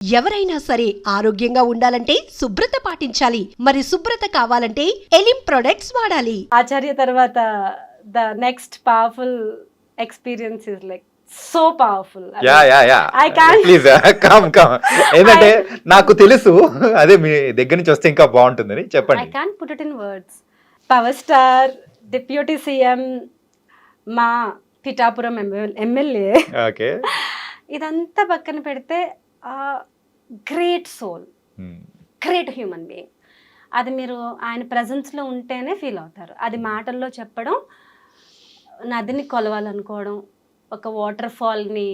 ఎవరైనా సరే ఆరోగ్యంగా ఉండాలంటే శుభ్రత పాటించాలి. మరి శుభ్రత కావాలంటే ఎలిం ప్రొడక్ట్స్ వాడాలి. ఆచార్య తర్వాత the next powerful experience is like so powerful. I can't- please come ఏంటంటే నాకు తెలుసు అదే మీ దగ్గర నుంచి వస్తే ఇంకా బాగుంటుందని I చెప్పండి. can't put it in words. Power star, deputy CM, మా పిఠాపురం ఎమ్మెల్యే, ఓకే ఇదంతా పక్కన పెడితే great soul, great human being. అది మీరు ఆయన ప్రజెన్స్లో ఉంటేనే ఫీల్ అవుతారు. అది మాటల్లో చెప్పడం, నదిని కొలవాలనుకోవడం, ఒక వాటర్ ఫాల్ని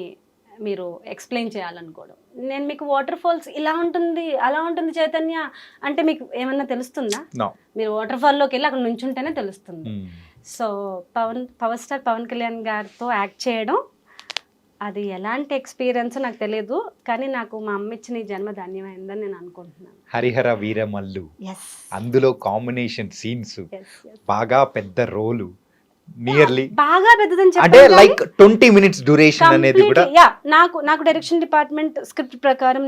మీరు ఎక్స్ప్లెయిన్ చేయాలనుకోవడం. నేను మీకు వాటర్ ఫాల్స్ ఇలా ఉంటుంది అలా ఉంటుంది చైతన్య అంటే మీకు ఏమన్నా తెలుస్తుందా? No. మీరు వాటర్ ఫాల్లోకి వెళ్ళి అక్కడ నుంచుంటేనే తెలుస్తుంది. So power star Pawan Kalyan గారితో యాక్ట్ చేయడం అది ఎలాంటి ఎక్స్పీరియన్స్ నాకు తెలియదు, కానీ నాకు మా అమ్మ ఇచ్చిన ఈ జన్మ ధన్యమైందని నేను అనుకుంటున్నాను. హరిహర వీరమల్లు ఎస్ అందులో కాంబినేషన్ సీన్స్ ఎస్ బాగా పెద్ద రోలు నియర్లీ బాగా పెద్దదని అంటే చెప్పాను లైక్ 20 minutes డ్యూరేషన్ అనేది కూడా నాకు డైరెక్షన్ డిపార్ట్మెంట్ స్క్రిప్ట్ ప్రకారం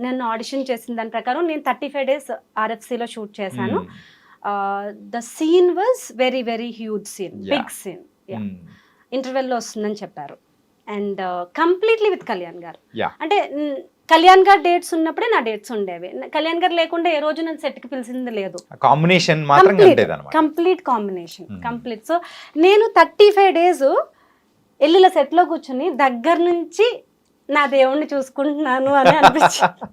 నేను ఆడిషన్ చేసిన దాని ప్రకారం నేను 35 days RFCలో షూట్ చేశాను. The scene was very very huge scene, big scene. ఇంటర్వెల్లో వస్తుందని చెప్పారు. అండ్ కంప్లీట్లీ విత్ కళ్యాణ్ గారు. అంటే కళ్యాణ్ గారు డేట్స్ ఉన్నప్పుడే నా డేట్స్ ఉండేవి. కళ్యాణ్ గారు లేకుండా ఏ రోజు నన్ను సెట్కి పిలిచింది లేదు. కాంబినేషన్ మాత్రం ఉండేదన్నమాట. Complete combination complete. సో నేను 35 days ఎల్లుల సెట్లో కూర్చుని దగ్గర నుంచి నా దేవుణ్ణి చూసుకుంటున్నాను అని అనిపించింది.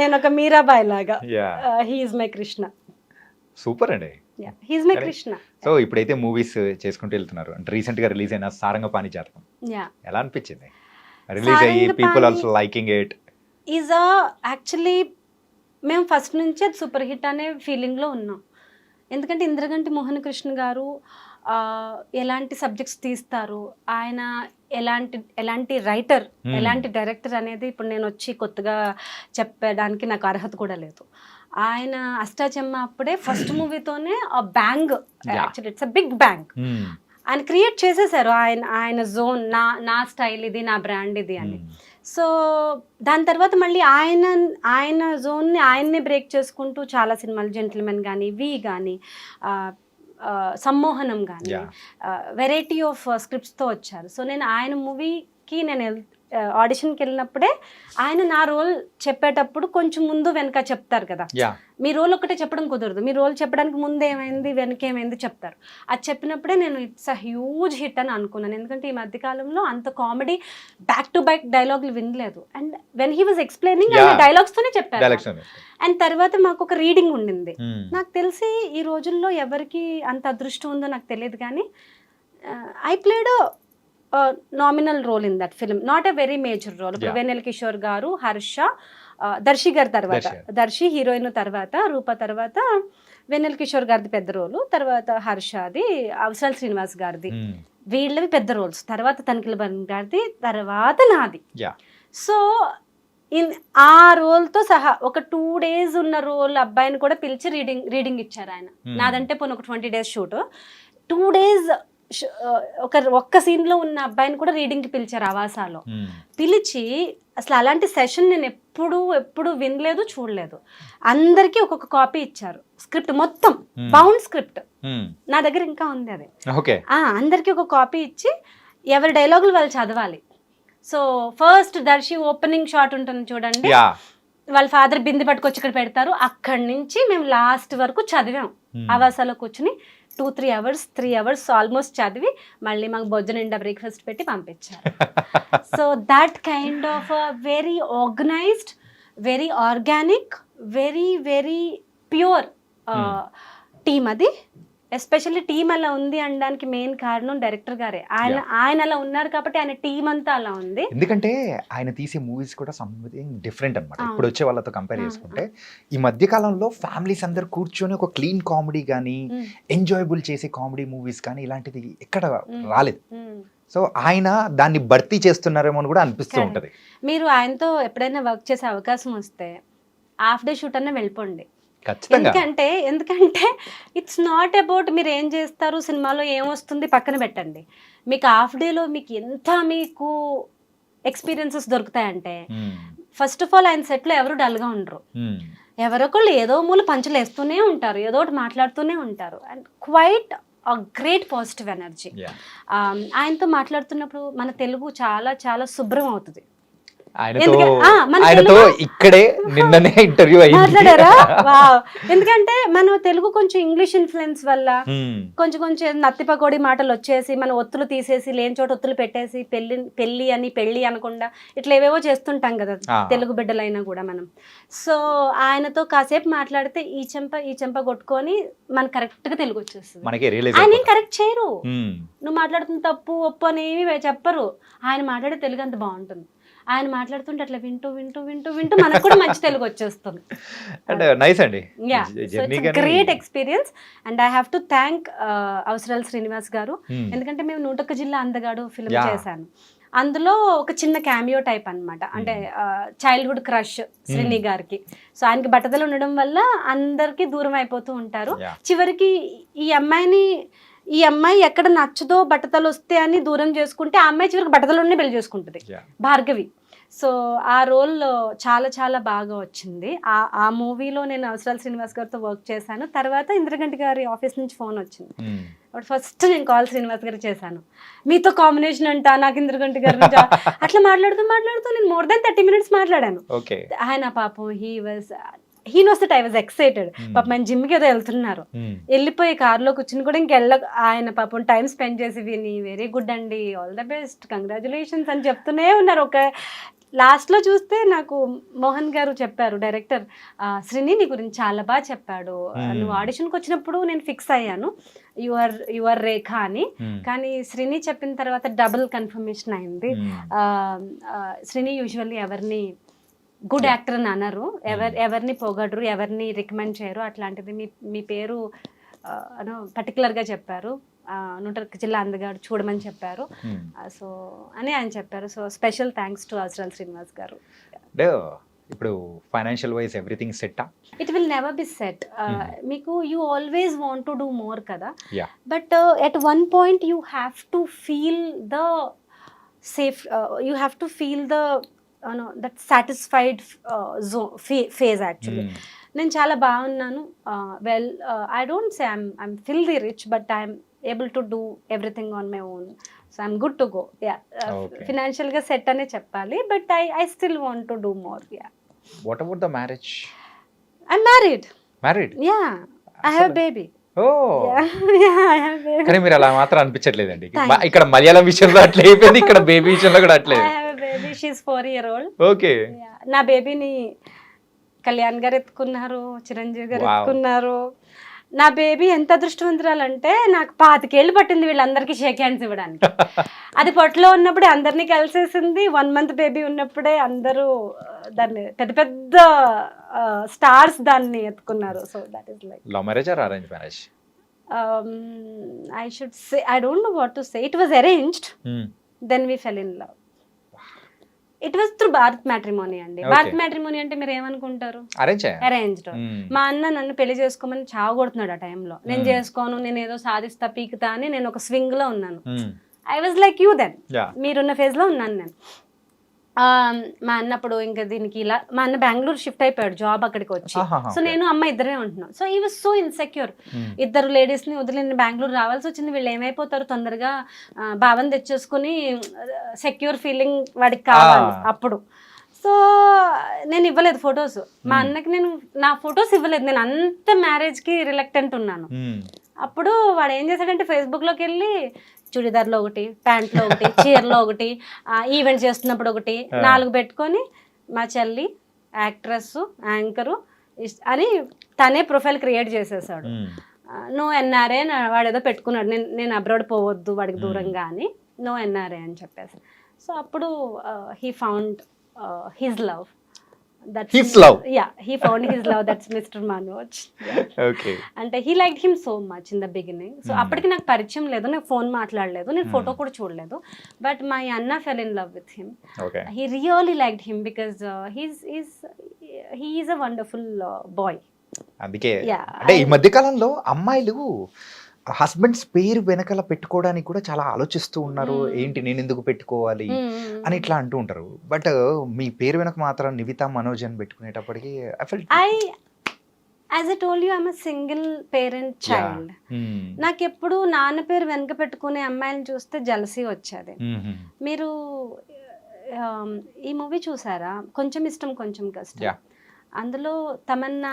నేను ఒక మీరాబాయి లాగా. He is my Krishna. సూపర్ అండి. He is my Krishna. సో ఇప్పుడైతే మూవీస్ చేసుకుంటూ వెళ్తున్నారు అంటే రీసెంట్ గా రిలీజ్ అయిన సారంగపాణి జాతకం ఎలా అనిపించింది? రిలీజ్ అయ్యి people also liking it. Is actually మేము ఫస్ట్ నుంచి అది సూపర్ హిట్ అనే ఫీలింగ్లో ఉన్నాం. ఎందుకంటే ఇంద్రగంటి మోహన్ కృష్ణ గారు ఎలాంటి సబ్జెక్ట్స్ తీస్తారు, ఆయన ఎలాంటి రైటర్, ఎలాంటి డైరెక్టర్ అనేది ఇప్పుడు నేను వచ్చి కొత్తగా చెప్పడానికి నాకు అర్హత కూడా లేదు. ఆయన అష్టాచెమ్మ అప్పుడే ఫస్ట్ మూవీతోనే ఆ bang, actually it's a big bang ఆయన క్రియేట్ చేసేసారు. ఆయన జోన్, నా స్టైల్ ఇది, నా బ్రాండ్ ఇది అని. సో దాని తర్వాత మళ్ళీ ఆయన జోన్ని ఆయన్నే బ్రేక్ చేసుకుంటూ చాలా సినిమాలు, జెంటిల్మెన్ కానీ, వి కానీ, సమ్మోహనం కానీ, వెరైటీ ఆఫ్ స్క్రిప్ట్స్తో వచ్చారు. సో నేను ఆయన మూవీకి నేను ఆడిషన్కి వెళ్ళినప్పుడే ఆయన నా రోల్ చెప్పేటప్పుడు కొంచెం ముందు వెనక చెప్తారు కదా. మీ రోల్ ఒకటే చెప్పడం కుదరదు, మీ రోల్ చెప్పడానికి ముందు ఏమైంది వెనకేమైంది చెప్తారు. అది చెప్పినప్పుడే నేను ఇట్స్ అ హ్యూజ్ హిట్ అని అనుకున్నాను. ఎందుకంటే ఈ మధ్యకాలంలో అంత కామెడీ బ్యాక్ టు బ్యాక్ డైలాగులు వినలేదు. And when he was explaining ఆయన డైలాగ్స్తోనే చెప్పారు. అండ్ తర్వాత మాకు ఒక రీడింగ్ ఉండింది. నాకు తెలిసి ఈ రోజుల్లో ఎవరికి అంత అదృష్టం ఉందో నాకు తెలియదు, కానీ I played nominal role in that film, not a very major role. Vennela Kishore గారు, హర్ష, దర్శి గారి తర్వాత, దర్శి హీరోయిన్ తర్వాత, రూప తర్వాత వెన్నెల కిషోర్ గారిది పెద్ద రోలు, తర్వాత హర్షది, అవసరాల శ్రీనివాస్ గారిది, వీళ్ళవి పెద్ద రోల్స్, తర్వాత తనిఖీల బన్ గారిది, తర్వాత నాది. సో ఆ రోల్తో సహా ఒక 2 days ఉన్న రోల్ అబ్బాయిని కూడా పిలిచి రీడింగ్ ఇచ్చారు ఆయన. నాదంటే పోనీ ఒక 20 days షూట్, 2 days ఒక్క సీన్లో ఉన్న అబ్బాయిని కూడా రీడింగ్కి పిలిచారు ఆవాసాలో. పిలిచి అసలు అలాంటి సెషన్ నేను ఎప్పుడు వినలేదు, చూడలేదు. అందరికీ ఒక్కొక్క కాపీ ఇచ్చారు, స్క్రిప్ట్ మొత్తం బౌండ్ స్క్రిప్ట్ నా దగ్గర ఇంకా ఉంది అది. అందరికీ ఒక కాపీ ఇచ్చి ఎవరి డైలాగులు వాళ్ళు చదవాలి. సో ఫస్ట్ దర్శి ఓపెనింగ్ షాట్ ఉంటుంది చూడండి, వాళ్ళ ఫాదర్ బింది పట్టుకొచ్చి ఇక్కడ పెడతారు, అక్కడి నుంచి మేము లాస్ట్ వరకు చదివాం. ఆవాసాలో కూర్చుని 2-3 hours 3 hours ఆల్మోస్ట్ చదివి మళ్ళీ మాకు భోజనం నిండా బ్రేక్ఫాస్ట్ పెట్టి పంపించారు. So that kind of very organised, very organic, very very pure team అది. ఎస్పెషల్లీ టీమ్ అలా ఉంది అనడానికి మెయిన్ కారణం డైరెక్టర్ గారే. ఆయన అలా ఉన్నారు కాబట్టి ఆయన టీం అంతా అలా ఉంది. ఎందుకంటే ఆయన తీసే మూవీస్ కూడా సంథింగ్ డిఫరెంట్ అనమాట. ఇప్పుడు వచ్చే వాళ్ళతో కంపేర్ చేసుకుంటే ఈ మధ్య కాలంలో ఫ్యామిలీస్ అందరు కూర్చొని ఒక క్లీన్ కామెడీ కానీ, ఎంజాయబుల్ చేసే కామెడీ మూవీస్ కానీ ఇలాంటిది ఎక్కడ రాలేదు. సో ఆయన దాన్ని భర్తీ చేస్తున్నారేమో అని కూడా అనిపిస్తూ ఉంటది. మీరు ఆయనతో ఎప్పుడైనా వర్క్ చేసే అవకాశం వస్తే హాఫ్ డే షూట్ అన్న వెళ్ళిపోండి. ఎందుకంటే ఇట్స్ నాట్ అబౌట్ మీరు ఏం చేస్తారు, సినిమాలో ఏమొస్తుంది పక్కన పెట్టండి. మీకు హాఫ్ డేలో మీకు ఎంత మీకు ఎక్స్పీరియన్సెస్ దొరుకుతాయంటే ఫస్ట్ ఆఫ్ ఆల్ ఆయన సెట్లో ఎవరు డల్గా ఉండరు. ఎవరొకళ్ళు ఏదో మూల పంచులు వేస్తూనే ఉంటారు, ఏదో ఒకటి మాట్లాడుతూనే ఉంటారు. And quite great positive energy. ఆయనతో మాట్లాడుతున్నప్పుడు మన తెలుగు చాలా చాలా శుభ్రం అవుతుంది. ఆయనతో ఇక్కడే నిన్ననే ఇంటర్వ్యూ మాట్లాడారా? ఎందుకంటే మనం తెలుగు కొంచెం ఇంగ్లీష్ ఇన్ఫ్లుయెన్స్ వల్ల కొంచెం నత్తి పకోడి మాటలు వచ్చేసి మన ఒత్తులు తీసేసి లేని చోట ఒత్తులు పెట్టేసి పెళ్ళి అనకుండా ఇట్లా ఏవేవో చేస్తుంటాం కదా తెలుగు బిడ్డలైనా కూడా మనం. సో ఆయనతో కాసేపు మాట్లాడితే ఈ చెంప కొట్టుకొని మనకు కరెక్ట్ గా తెలుగు వచ్చేస్తుంది. ఆయన ఏం కరెక్ట్ చేయరు, నువ్వు మాట్లాడుతున్న తప్పు ఒప్పు అని ఏమి చెప్పరు. ఆయన మాట్లాడే తెలుగు అంత బాగుంటుంది. ఆయన మాట్లాడుతుంటే అట్లా వింటూ మనకు కూడా మంచి తెలుగు వచ్చేస్తుంది. Great experience. And I have to thank అవసరాల శ్రీనివాస్ గారు. ఎందుకంటే మేము 101 జిల్లా అందగాడు ఫిల్మ్ చేశాను. అందులో ఒక చిన్న క్యామియో టైప్ అన్నమాట. అంటే చైల్డ్హుడ్ క్రష్ శ్రీని గారికి. సో ఆయనకి బట్టతలు ఉండడం వల్ల అందరికి దూరం అయిపోతూ ఉంటారు. చివరికి ఈ అమ్మాయి ఎక్కడ నచ్చదో బట్టతలు వస్తే అని దూరం చేసుకుంటే ఆ అమ్మాయి చివరికి బట్టతలునే పెళ్లి చేసుకుంటుంది, భార్గవి. సో ఆ రోల్ చాలా చాలా బాగా వచ్చింది. ఆ మూవీలో నేను అవసరాల శ్రీనివాస్ గారితో వర్క్ చేశాను. తర్వాత ఇంద్రగంటి గారి ఆఫీస్ నుంచి ఫోన్ వచ్చింది. అప్పుడు ఫస్ట్ నేను కాల్ శ్రీనివాస్ గారికి చేశాను, మీతో కాంబినేషన్ అంట, నాకు ఇంద్రగంటి గారి నుంచి అట్లా మాట్లాడుతూ నేను మోర్ దాన్ 30 minutes మాట్లాడాను. ఆయన పాపం he knows that I was excited. పాపం ఆయన జిమ్కి ఏదో వెళ్తున్నారు, వెళ్ళిపోయి కార్లో కూర్చుని కూడా ఆయన పాపం టైం స్పెండ్ చేసి విని వెరీ గుడ్ అండి, ఆల్ ద బెస్ట్, కంగ్రాచులేషన్స్ అని చెప్తూనే ఉన్నారు. ఒక లాస్ట్లో చూస్తే నాకు మోహన్ గారు చెప్పారు, డైరెక్టర్, శ్రీని నీ గురించి చాలా బాగా చెప్పాడు, నువ్వు ఆడిషన్కి వచ్చినప్పుడు నేను ఫిక్స్ అయ్యాను యువర్ రేఖ అని, కానీ శ్రీని చెప్పిన తర్వాత డబుల్ కన్ఫర్మేషన్ అయింది. శ్రీని యూజువల్లీ ఎవరిని గుడ్ యాక్టర్ అని అనరు, ఎవరిని పొగడరు, ఎవరిని రికమెండ్ చేయరు. అట్లాంటిది మీ పేరు పర్టికులర్గా చెప్పారు, 101 జిల్లా అందగాడు చూడమని చెప్పారు. సో అని ఆయన చెప్పారు. సో స్పెషల్ థ్యాంక్స్ టు అవసరాల శ్రీనివాస్ గారు. ఇప్పుడు financial wise everything set? It will never be set. మీకు you always want to do more కదా, but at one point you have to feel the safe, you have to feel the that satisfied phase. Actually నేను చాలా బాగున్నాను. Well, I don't say I'm filthy rich, but I'm able to do everything on my own. So I'm good to go. ఫినాన్షియల్గా set అనే చెప్పాలి, but I still want to do more. What about the marriage? I'm married. Yeah, I have a baby. కానీ మీరు అలా మాత్రం అనిపించట్లేదండి. ఇక్కడ మలయాళం విషయంలో అట్లా అయిపోయింది, ఇక్కడ బేబీ విషయంలో కూడా అట్లే. She's 4 years old. Okay. నా బేబీని కళ్యాణ్ గారు ఎత్తుకున్నారు, చిరంజీవి గారు ఎత్తుకున్నారు. నా బేబీ ఎంత అదృష్టవంతురాలంటే నాకు 25 ఏళ్ళు పట్టింది వీళ్ళందరికీ షేక్ హ్యాండ్స్ ఇవ్వడానికి. అది పొట్టలో ఉన్నప్పుడే అందరినీ కలిసేసింది. 1 month బేబీ ఉన్నప్పుడే అందరూ దాన్ని పెద్ద స్టార్స్ దాన్ని ఎత్తుకున్నారు. So that is like. Love marriage or arrange marriage? I should say, I don't know what to say. It was arranged. Then we fell in love. It was through Bharat matrimony అండి. Bharat matrimony అంటే మీరు ఏమనుకుంటారు? Arranged. మా అన్న నన్ను పెళ్లి చేసుకోమని చావగొడుతున్నాడు ఆ టైంలో. నేను చేసుకోను, నేను ఏదో సాధిస్తా పీకుతా అని నేను ఒక స్వింగ్ లో ఉన్నాను. I was like you then, మీరున్న ఫేజ్ లో ఉన్నాను నేను. మా అన్నప్పుడు ఇంకా దీనికి ఇలా, మా అన్న బెంగళూరు షిఫ్ట్ అయిపోయాడు జాబ్ అక్కడికి వచ్చి. సో నేను అమ్మ ఇద్దరే ఉంటున్నాం. సో ఈ వాజ్ సో ఇన్సెక్యూర్. ఇద్దరు లేడీస్ ని వదిలి నేను బెంగళూరు రావాల్సి వచ్చింది. వీళ్ళు ఏమైపోతారు, తొందరగా భావన తెచ్చేసుకుని సెక్యూర్ ఫీలింగ్ వాడికి కావాలి అప్పుడు. సో నేను ఇవ్వలేదు ఫొటోస్, మా అన్నకి నేను నా ఫొటోస్ ఇవ్వలేదు. నేను అంత మ్యారేజ్కి రిలక్టెంట్ ఉన్నాను. అప్పుడు వాడు ఏం చేశాడంటే ఫేస్బుక్లోకి వెళ్ళి చుడిదార్లో ఒకటి, ప్యాంట్లో ఒకటి, చీరలో ఒకటి, ఈవెంట్ చేస్తున్నప్పుడు ఒకటి 4 పెట్టుకొని మా చెల్లి యాక్ట్రెస్, యాంకరు అని తనే ప్రొఫైల్ క్రియేట్ చేసేసాడు. నో ఎన్ఆర్ఏ వాడు ఏదో పెట్టుకున్నాడు, నేను అబ్రాడ్ పోవద్దు వాడికి దూరంగా అని, నో ఎన్ఆర్ఏ అని చెప్పేసి. సో అప్పుడు he found his love. His love? Yeah, he found his love. That's Mr. Manoj. Yeah. Okay. అంటే he liked him so much in the beginning. So అప్పటికి నాకు పరిచయం లేదు, నాకు ఫోన్ మాట్లాడలేదు, నేను ఫోటో కూడా చూడలేదు. బట్ మై అన్న fell in love with him. Okay. He really liked him because he is a wonderful boy. అందుకే అంటే ఈ మధ్య కాలంలో అమ్మాయిలు హస్బెండ్స్ పేరు వెనకాల పెట్టుకోవడానికి కూడా చాలా ఆలోచిస్తూ ఉన్నారు. ఏంటి నేను ఎందుకు పెట్టుకోవాలి అని ఇట్లా అంటూ ఉంటారు. బట్ మీ పేరు వెనక మాత్రం నివితా మనోజ్ అని పెట్టుకునేటప్పటికి as I told you I'm a single parent child. నాకు ఎప్పుడు నాన్న పేరు వెనక పెట్టుకునే అమ్మాయిని చూస్తే జలసీ వచ్చేది. మీరు ఈ మూవీ చూసారా, కొంచెం ఇష్టం కొంచెం కష్టం? అందులో తమన్నా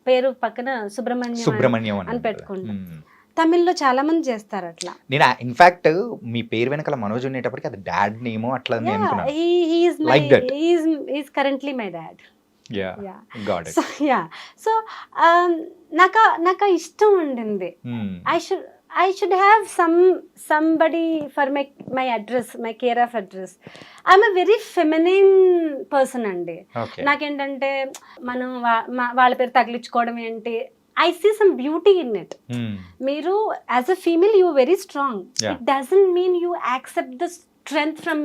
పేరు పక్కన సుబ్రహ్మణ్యం అని పెట్టుకుంటాం. తమిళ్లో చాలా మంది చేస్తారు అట్లా. నేను ఇన్ఫాక్ట్ మీ పేరు వెనకాల మనోజ్ ఉండేటప్పటికి అది డాడ్ నేమో అట్లా is currently my dad. So so నాకు ఇష్టం ఉండింది. I should have somebody for my address, my care of address. I'm a very feminine person అండి. నాకేంటంటే మనం వాళ్ళ పేరు తగిలించుకోవడం ఏంటి, I see some beauty in it. మీరు as a female you are very strong. It doesn't mean you accept the strength from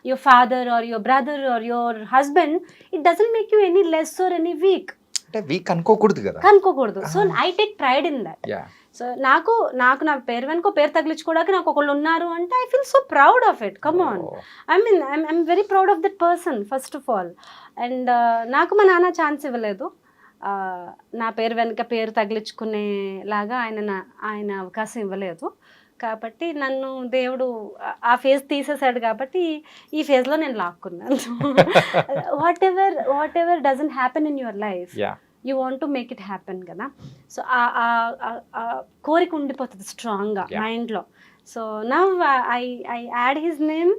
your father or your brother or your husband. It doesn't make you any less or any weak. అంటే week అనుకోకూడదు కదా. So I take pride in that. So నాకు నా పేరు వెనుకో పేరు తగిలించుకోవడానికి నాకు ఒకళ్ళు ఉన్నారు అంటే I feel so proud of it. Come on, I'm very proud of that person first of all. And నాకు మా నాన్న ఛాన్స్ ఇవ్వలేదు నా పేరు వెనుక పేరు తగిలించుకునేలాగా ఆయన అవకాశం ఇవ్వలేదు. కాబట్టి నన్ను దేవుడు ఆ ఫేజ్ తీసేసాడు కాబట్టి ఈ ఫేజ్లో నేను లాక్కున్నాను. Whatever doesn't happen in your life, you want to make it happen కదా. సో ఆ కోరిక ఉండిపోతుంది స్ట్రాంగ్గా మైండ్లో. So now I add his name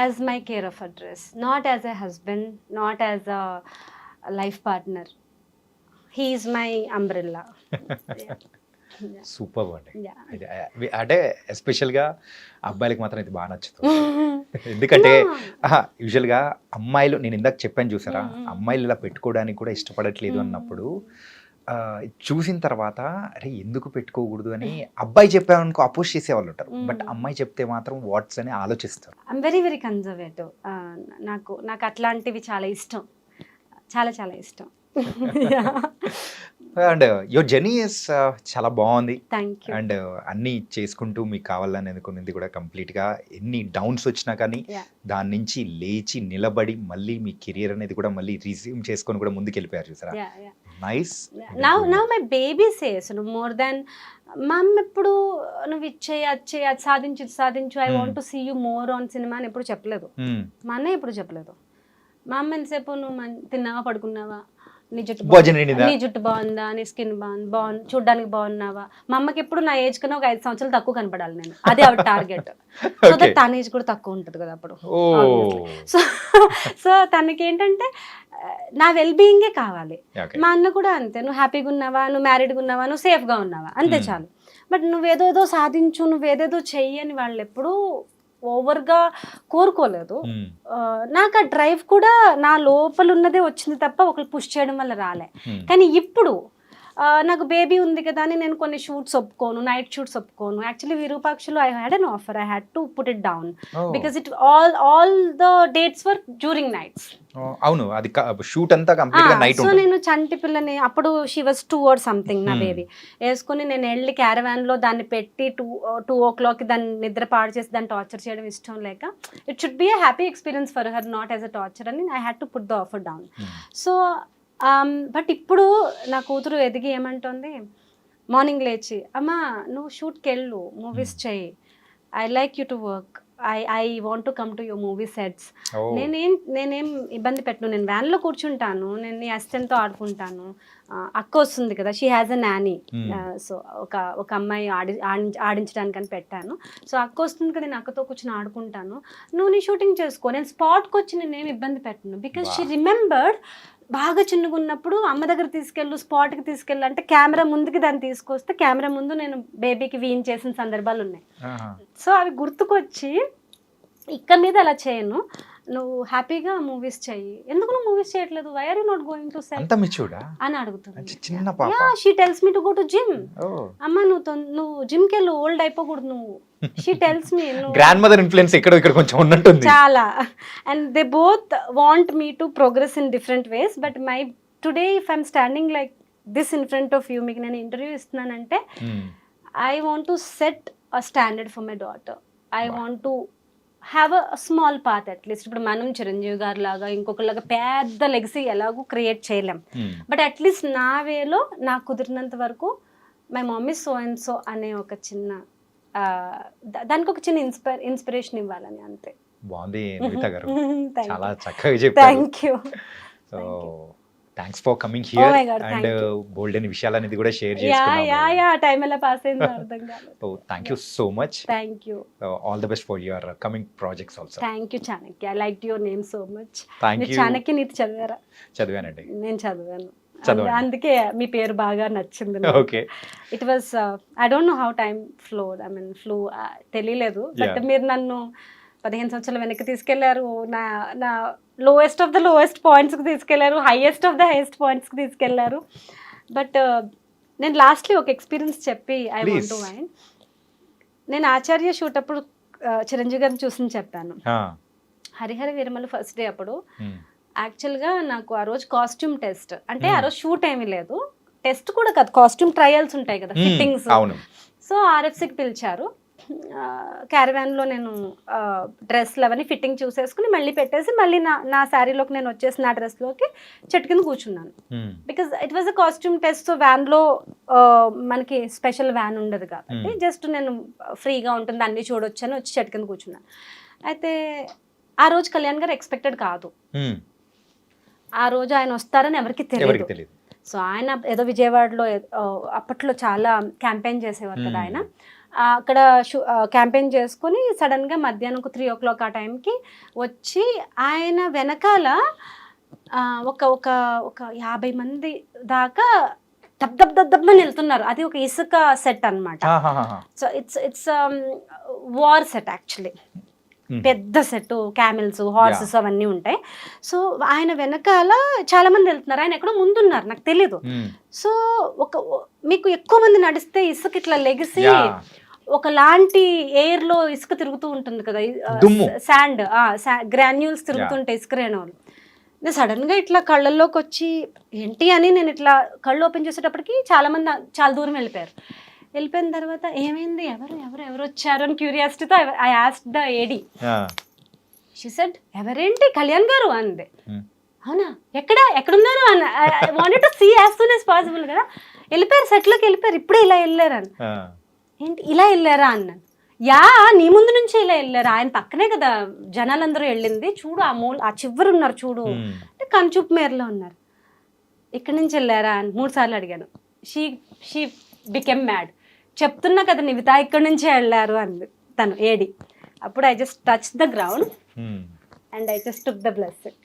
as my care of address, not as a husband, not as a life partner. He is my umbrella. Super అండి. అంటే ఎస్పెషల్గా అబ్బాయిలకి మాత్రం ఇది బాగా నచ్చుతుంది. ఎందుకంటే యూజువల్గా అమ్మాయిలు, నేను ఇందాక చెప్పాను చూసారా, అమ్మాయిలు ఇలా పెట్టుకోవడానికి కూడా ఇష్టపడట్లేదు అన్నప్పుడు చూసిన తర్వాత అరే ఎందుకు పెట్టుకోకూడదు అని అబ్బాయి చెప్పామనుకో అపోజ్ చేసేవాళ్ళు ఉంటారు. బట్ అమ్మాయి చెప్తే మాత్రం వాట్స్ అని ఆలోచిస్తారు. I'm very very conservative. నాకు అట్లాంటివి చాలా ఇష్టం, చాలా చాలా ఇష్టం. అండ్ యువర్ జర్నీ ఇస్ చాలా బాగుంది. Thank you. అండ్ అన్నీ చేసుకుంటూ మీకు కావాలని అనుకున్నది కూడా కంప్లీట్గా ఎన్ని డౌన్స్ వచ్చినా కానీ దాని నుంచి లేచి నిలబడి మళ్ళీ మీ కెరియర్ అనేది కూడా మళ్ళీ రిజ్యూమ్ చేసుకొని కూడా ముందుకు వెళ్ళిపోయారు చూసారా. Nice. Now my baby says more than mum ఎప్పుడు నువ్వు అది సాధించు I want to see you more on cinema అని ఎప్పుడు చెప్పలేదు. మా అన్నయ్య ఎప్పుడు చెప్పలేదు. మా అమ్మ ఎంతసేపు నువ్వు తిన్నావా పడుకున్నావా, నీ జుట్టు బాగుందా, నీ స్కిన్ బాగుంది చూడ్డానికి బాగున్నావా. మా అమ్మకి ఎప్పుడు నా ఏజ్ కన్నా ఒక 5 సంవత్సరాలు తక్కువ కనపడాలి నేను, అదే ఆవిడ టార్గెట్. సో దట్ తన ఏజ్ కూడా తక్కువ ఉంటుంది కదా అప్పుడు. సో తనకి ఏంటంటే నా వెల్బీయింగే కావాలి. మా అన్న కూడా అంతే, నువ్వు హ్యాపీగా ఉన్నావా, నువ్వు మ్యారీడ్గా ఉన్నావా, నువ్వు సేఫ్గా ఉన్నావా, అంతే చాలు. బట్ నువ్వేదో సాధించు, నువ్వేదేదో చెయ్యి అని వాళ్ళు ఎప్పుడూ ఓవర్గా కోరుకోలేదు. నాకు ఆ డ్రైవ్ కూడా నా లోపల ఉన్నదే వచ్చింది తప్ప ఒకరు పుష్ చేయడం వల్ల రాలే. కానీ ఇప్పుడు నాకు బేబీ ఉంది కదా అని నేను కొన్ని షూట్స్ ఒప్పుకోను, నైట్ షూట్స్ ఒప్పుకోను. యాక్చువల్లీ విరూపాక్షలో I had an offer, I had to put it down because it all the dates were during nights. అవును, అది షూట్ అంతా కంప్లీట్ గా నైట్. సో నేను చంటి పిల్లని అప్పుడు షీ వాజ్ 2 or something నా బేబీ వేసుకుని నేను వెళ్ళి క్యారవాన్ లో దాన్ని పెట్టి 2 o'clock దాన్ని నిద్ర పాడు చేసి దాన్ని టార్చర్ చేయడం ఇష్టం లేక it should be a happy experience for her, not as a torture అని I had to put the offer down. So but ఇప్పుడు నా కూతురు ఎదిగి ఏమంటుంది, మార్నింగ్ లేచి అమ్మా నువ్వు షూట్కి వెళ్ళు, మూవీస్ చెయ్యి, I like you to work, I want to come to your movie sets. నేనేం ఇబ్బంది పెట్టను, నేను వ్యాన్లో కూర్చుంటాను, నేను నీ అసిస్టెంట్తో ఆడుకుంటాను. అక్క వస్తుంది కదా, she has a Nani. So ఒక అమ్మాయి ఆడించడానికని పెట్టాను. సో అక్క వస్తుంది కదా, నేను అక్కతో కూర్చొని ఆడుకుంటాను, నువ్వు నీ షూటింగ్ చేసుకో, నేను స్పాట్కి వచ్చి నేనేం ఇబ్బంది పెట్టను. బికాజ్ షీ రిమెంబర్డ్ బాగా చిన్నగా ఉన్నప్పుడు అమ్మ దగ్గర తీసుకెళ్ళు, స్పాట్కి తీసుకెళ్ళు అంటే కెమెరా ముందుకి దాన్ని తీసుకొస్తే కెమెరా ముందు నేను బేబీకి వీన్ చేసిన సందర్భాలు ఉన్నాయి. సో అవి గుర్తుకొచ్చి ఇక్క మీద అలా చేయను, నువ్వు హ్యాపీగా మూవీస్ చెయ్యి, ఎందుకు నువ్వు మూవీస్ చేయట్లేదు, why are you not going to set అని అడుగుతుంది. She tells me to go to gym. అమ్మ నువ్వు జిమ్ కి వెళ్ళు, ఓల్డ్ అయిపోకూడదు నువ్వు. She tells me grandmother influence ఇక్కడ కొంచెం ఉన్నట్టుంది చాలా. And they both want me to progress in different ways. But my today if I'm standing like this in front of you, మీకు నేను ఇంటర్వ్యూ ఇస్తున్నానంటే I want to set a standard for my daughter. I want to have a small path at least. ఇప్పుడు మనం చిరంజీవి గారి లాగా ఇంకొకలాగా పెద్ద legacy ఎలాగో create చేయలేం, బట్ అట్లీస్ట్ నా వేలో నాకు కుదిరినంత వరకు my mummy so and so అనే ఒక చిన్న దానికి ఒక చిన్న ఇన్స్పిరేషన్ ఇవ్వాలని, అంతే. బాగుంది నివిత గారు, Thank చాలా you. చక్కగా చెప్పారు. Thank you. So thanks for coming here my God, and thank you. బోల్డ్ అని విషయాలు అనేది కూడా షేర్ యా చేసుకున్నాము. టైం ఎలా పాస్ అయిందో అర్థం కాలేదు. So thank you so much. Thank you. All the best for your coming projects also. Thank you Chanakya. I like your name so much. Thank మీరు యూ. చాణక్య నీతి చదివారా? చదివానండి. నేను చదివాను, చదవండి. అందుకే మీ పేరు బాగా నచ్చింది. Okay. It was I don't know how time flowed, I mean flow తెలియలేదు, బట్ Yeah. మీరు నన్ను 15 సంవత్సరాల వెనక్కి తీసుకెళ్లారు, నా లోయెస్ట్ ఆఫ్ ద లోయెస్ట్ పాయింట్స్కి తీసుకెళ్లారు, హైయెస్ట్ ఆఫ్ ద హైయెస్ట్ పాయింట్స్కి తీసుకెళ్లారు. బట్ నేను లాస్ట్లీ ఒక ఎక్స్పీరియన్స్ చెప్పి ఐ వాంట్ టు వైన్. నేను ఆచార్య షూట్ అప్పుడు చిరంజీవి గారిని చూసి చెప్పాను. హరిహర వీరమల్లు ఫస్ట్ డే అప్పుడు యాక్చువల్గా నాకు ఆ రోజు కాస్ట్యూమ్ టెస్ట్, అంటే ఆ రోజు షూట్ ఏమీ లేదు, టెస్ట్ కూడా కాదు, కాస్ట్యూమ్ ట్రయల్స్ ఉంటాయి కదా, ఫిట్టింగ్స్. అవును. సో ఆర్ఎఫ్సికి పిలిచారు. క్యారవాన్లో నేను డ్రెస్లు అవన్నీ ఫిట్టింగ్ చూసేసుకుని మళ్ళీ పెట్టేసి మళ్ళీ నా శారీలోకి నేను వచ్చేసి నా డ్రెస్లోకి చెట్టు కింద కూర్చున్నాను. Because it was a costume test. So వ్యాన్లో మనకి స్పెషల్ వ్యాన్ ఉండదు కాబట్టి జస్ట్ నేను ఫ్రీగా ఉంటుంది అన్నీ చూడొచ్చు అని వచ్చి చెట్టు కింద కూర్చున్నాను. అయితే ఆ రోజు కళ్యాణ్ గారు ఎక్స్పెక్టెడ్ కాదు, ఆ రోజు ఆయన వస్తారని ఎవరికి తెలియదు. సో ఆయన ఏదో విజయవాడలో అప్పట్లో చాలా క్యాంపెయిన్ చేసేవారు కదా ఆయన. అక్కడ క్యాంపెయిన్ చేసుకుని సడన్గా మధ్యాహ్నం 3 o'clock ఆ టైంకి వచ్చి ఆయన వెనకాల ఒక 50 మంది దాకా దబ్బని వెళ్తున్నారు. అది ఒక ఇసుక సెట్ అన్నమాట. So its war set actually, పెద్ద సెట్, క్యామిల్స్, హార్సెస్ అవన్నీ ఉంటాయి. సో ఆయన వెనకాల చాలా మంది వెళ్తున్నారు, ఆయన ఎక్కడో ముందున్నారు, నాకు తెలీదు. సో మీకు ఎక్కువ మంది నడిస్తే ఇసుక ఇట్లా లెగిసి ఒకలాంటి ఎయిర్ లో ఇసుక తిరుగుతూ ఉంటుంది కదా, శాండ్ గ్రాన్యూల్స్ తిరుగుతుంటాయి ఇసుక రేణువులు. నేను సడన్ గా ఇట్లా కళ్ళల్లోకి వచ్చి ఏంటి అని నేను ఇట్లా కళ్ళు ఓపెన్ చేసేటప్పటికి చాలా మంది చాలా దూరం వెళ్ళిపోయిన తర్వాత ఏమైంది, ఎవరు వచ్చారు అని క్యూరియాసిటీతో I asked the AD. She said ఎవరేంటి, కళ్యాణ్ గారు అంది. అవునా, ఎక్కడున్నారు అన్న. I wanted to see as soon as possible కదా. వెళ్ళిపోయారు, సెట్లోకి వెళ్ళిపోయారు, ఇప్పుడే ఇలా వెళ్ళారు అని. ఏంటి ఇలా వెళ్ళారా అన్నాను. యా, నీ ముందు నుంచే ఇలా వెళ్ళారా, ఆయన పక్కనే కదా జనాలందరూ వెళ్ళింది, చూడు ఆ చివరు ఉన్నారు చూడు అంటే కంచూపు మేరలో ఉన్నారు. ఇక్కడి నుంచి వెళ్ళారా అని 3 సార్లు అడిగాను. She became mad. చెప్తున్నా కదా నివిత ఇక్కడి నుంచే వెళ్ళారు అంది తను ఏడి. అప్పుడు I just touch the ground and I just took the blessing.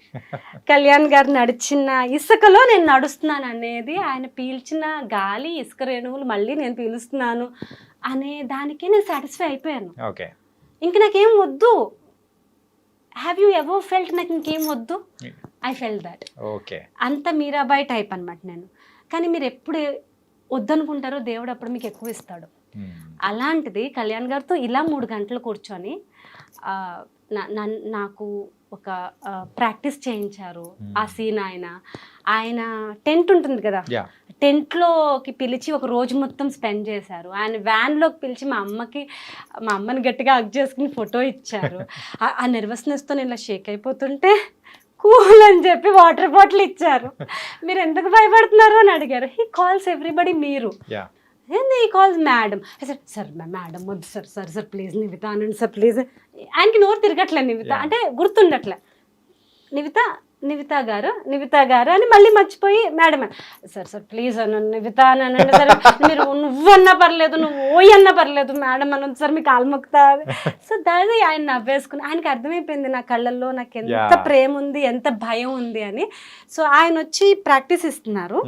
Kalyan గారు నడిచిన ఇసుకలో నేను నడుస్తున్నాను అనేది, ఆయన పీల్చిన గాలి ఇసుక రేణువులు మళ్ళీ నేను పీలుస్తున్నాను అనే దానికే నేను సాటిస్ఫై అయిపోయాను. ఇంక నాకేం వద్దు. హ్యావ్ యూ ఎవర్ ఫెల్ట్ నాకు ఇంకేం వద్దు? I felt that. అంత మీరాబాయి టైప్ అనమాట నేను. కానీ మీరు ఎప్పుడు వద్దనుకుంటారో దేవుడు అప్పుడు మీకు ఎక్కువ ఇస్తాడు. అలాంటిది కళ్యాణ్ గారితో ఇలా 3 గంటలు కూర్చొని నాకు ఒక ప్రాక్టీస్ చేయించారు. ఆ సీన్ ఆయన టెంట్ ఉంటుంది కదా, టెంట్లోకి పిలిచి ఒక రోజు మొత్తం స్పెండ్ చేశారు. ఆయన వ్యాన్లోకి పిలిచి మా అమ్మని గట్టిగా హగ్ చేసుకుని ఫోటో ఇచ్చారు. ఆ నెర్వస్నెస్తో నేను ఇలా షేక్ అయిపోతుంటే కూల్ అని చెప్పి వాటర్ బాటిల్ ఇచ్చారు. మీరు ఎందుకు భయపడుతున్నారు అని అడిగారు. హీ కాల్స్ ఎవ్రీబడి మీరు, ఈ కాల్స్ మేడం. సార్ మేడం వద్దు సార్ ప్లీజ్ నివిత అనండి సార్ ప్లీజ్. ఆయనకి నోరు తిరగట్లే నివిత అంటే గుర్తుండట్లే. నివిత గారు అని మళ్ళీ మర్చిపోయి మేడం సార్ ప్లీజ్ అనండి నివిత అని అనండి సార్. మీరు నువ్వు అన్నా పర్లేదు, నువ్వు ఓయ్ అన్నా పర్లేదు, మేడం అనండి సార్ మీకు కాలు మొక్కుతా. సో దాని ఆయన నవ్వేసుకుని ఆయనకి అర్థమైపోయింది నా కళ్ళల్లో నాకు ఎంత ప్రేమ ఉంది, ఎంత భయం ఉంది అని. సో ఆయన వచ్చి ప్రాక్టీస్ ఇస్తున్నారు.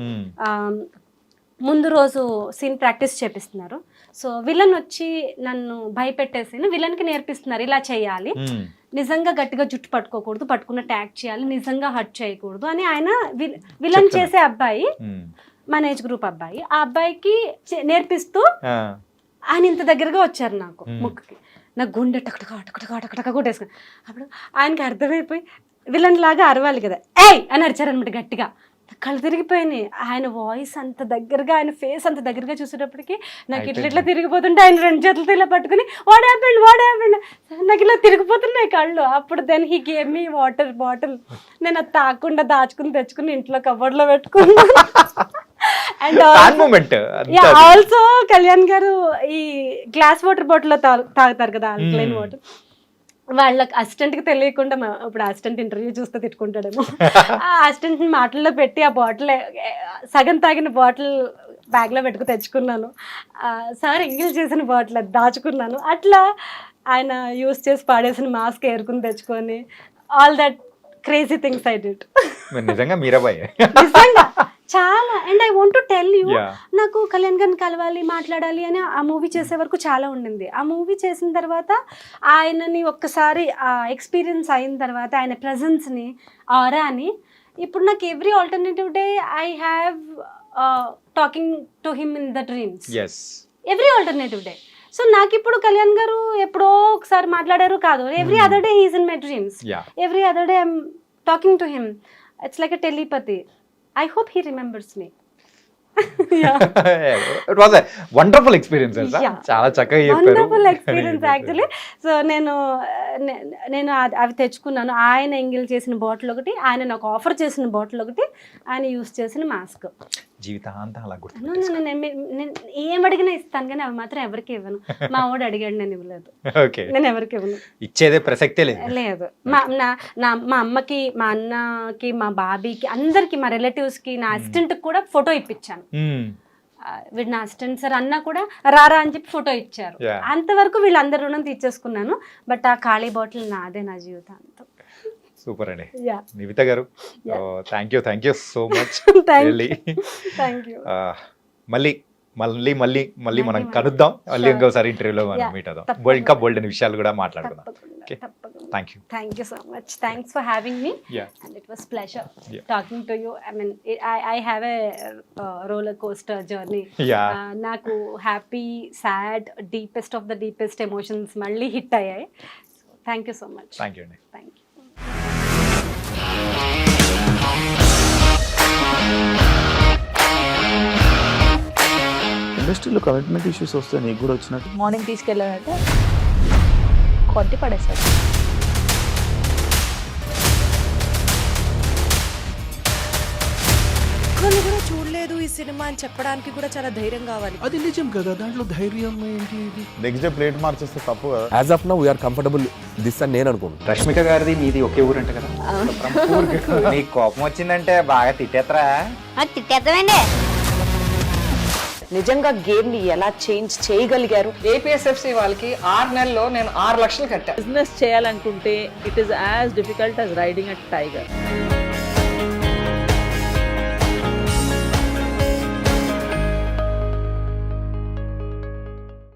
ముందు రోజు సీన్ ప్రాక్టీస్ చేపిస్తున్నారు. సో విలన్ వచ్చి నన్ను భయపెట్టేసి విలన్కి నేర్పిస్తున్నారు ఇలా చేయాలి, నిజంగా గట్టిగా జుట్టు పట్టుకోకూడదు, పట్టుకున్నట్టు యాక్ట్ చేయాలి, నిజంగా హర్ట్ చేయకూడదు అని ఆయన విలన్ చేసే అబ్బాయి, మన ఏజ్ గ్రూప్ అబ్బాయి, ఆ అబ్బాయికి నేర్పిస్తూ ఆయన ఇంత దగ్గరగా వచ్చారు నాకు ముక్కుకి. నా గుండె టకటక కొట్టేసుకుని. అప్పుడు ఆయనకి అర్థమైపోయి విలన్ లాగా అరవాలి కదా, ఏయ్ అని అరిచారనమాట గట్టిగా. కళ్ళు తిరిగిపోయినాయి. ఆయన వాయిస్ అంత దగ్గరగా, ఆయన ఫేస్ అంత దగ్గరగా చూసేటప్పటికి నాకు ఇట్లా తిరిగిపోతుంటే ఆయన 2 చేతులతో ఇలా పట్టుకుని వాట్ హ్యాపెండ్ నాకు ఇలా తిరిగిపోతున్నాయి కళ్ళు. అప్పుడు then he gave me water bottle. నేను అది తాకుండా దాచుకుని తెచ్చుకుని ఇంట్లో కబోర్డ్లో పెట్టుకున్నాను. అండ్ ఆల్సో కళ్యాణ్ గారు ఈ గ్లాస్ వాటర్ బాటిల్లో తాగుతారు కదా, ఆల్కలైన్ వాటర్. వాళ్ళకి అసిస్టెంట్కి తెలియకుండా ఇప్పుడు అసిస్టెంట్ ఇంటర్వ్యూ చూస్తే తిట్టుకుంటాడేమో, ఆ అసిస్టెంట్ మాటల్లో పెట్టి ఆ బాటిల్ సగం తాగిన బాటిల్ బ్యాగ్లో పెట్టుకు తెచ్చుకున్నాను. సార్ ఎంగిల్ చేసిన బాటిల్ అది దాచుకున్నాను. అట్లా ఆయన యూస్ చేసి పాడేసిన మాస్క్ ఏరుకుని తెచ్చుకొని all that crazy things I did. నిజంగా మీరాబాయ్ నిజంగా చాలా. And I want to tell you, నాకు కళ్యాణ్ గారిని కలవాలి, మాట్లాడాలి అని ఆ మూవీ చేసే వరకు చాలా ఉండింది. ఆ మూవీ చేసిన తర్వాత ఆయనని ఒక్కసారి ఆ ఎక్స్పీరియన్స్ అయిన తర్వాత ఆయన ప్రెజెన్స్ని, ఆరాని, ఇప్పుడు నాకు every alternative day I have talking to him in the dreams, every alternative day. So నాకు ఇప్పుడు కళ్యాణ్ గారు ఎప్పుడో ఒకసారి మాట్లాడారు కాదు, every other day he's in my dreams, every other day I'm talking to him. It's like a telepathy. I hope he remembers me. It was a wonderful experience, yeah. చాలా చక్కగా చెప్పారు. Wonderful experience actually. సో నేను అవి తెచ్చుకున్నాను. ఆయన ఎంగిల్ చేసిన bottle ఒకటి, ఆయన నాకు ఆఫర్ చేసిన బాటిల్ ఒకటి, ఆయన యూస్ చేసిన మాస్క్. జీవితాంతం అలా గుర్తు. నేను ఏం అడిగినా ఇస్తాను కానీ అవి మాత్రం ఎవరికి ఇవ్వను. మా వాడు అడిగాడు, నేను ఇవ్వలేదు. నేను ఎవరికి ఇవ్వను, ఇచ్చేదే ప్రసక్తే లేదు. మా అమ్మకి, మా అన్నకి, మా బాబీకి, అందరికి, మా రిలేటివ్స్కి, నా అసిస్టెంట్కి కూడా ఫోటో ఇప్పించాను. వీడు నా అసిస్టెంట్ సార్ అన్న కూడా రారా అని చెప్పి ఫోటో ఇచ్చారు. అంతవరకు వీళ్ళందరి రుణం తీర్చేసుకున్నాను. బట్ ఆ ఖాళీ బాటిల్ నాదే, నా జీవితాంతం. సూపర్ అండి నివిత గారు, thank you so much. Thank you. మళ్ళీ మనం కలుద్దాం, మళ్ళీ ఇంకోసారి ఇంటర్వ్యూలో మనం మీట్ అవుదాం, ఇంకా బోల్డ్ అనే విషయాలు కూడా మాట్లాడుకుందాం. Thank you so much. Thanks for having me. And it was pleasure talking to you. I mean, I have a roller coaster journey. Naku happy, sad, deepest of the deepest emotions malli hit ayyayi. Thank you so much. Thank you. Thank you. ఇండస్ట్రీలో commitment issues వస్తే నీకు కూడా వచ్చినట్టు? Morning తీసుకెళ్ళానంటే కొట్టి పడేస్తాడు. వాళ్ళు కూడా చూడలేదు ఈ సినిమా అని చెప్పడానికి కూడా చాలా ధైర్యం కావాలి. అది నిజం కదా, దాంట్లో ధైర్యం ఏంటి? నెక్స్ట్ డే ప్లేట్ మార్చేస్తే తప్పు కదా. As of now we are comfortable this అని నేను అనుకుంటున్నాను. రష్మిక గారిది మీది ఒకే ఊరు అంట కదా? నీకు కోపం వచ్చిందంటే బాగా తిట్టేత్తరా? తిట్టేద్దామండి. నిజంగా గేమ్ ని ఎలా చేంజ్ చేయగలిగారు? ఏపీఎస్ఎఫ్సి వాళ్ళకి 6 నెలల్లో నేను 6 లక్షలు కట్టా. బిజినెస్ చేయాలనుకుంటే it is as difficult as riding a tiger.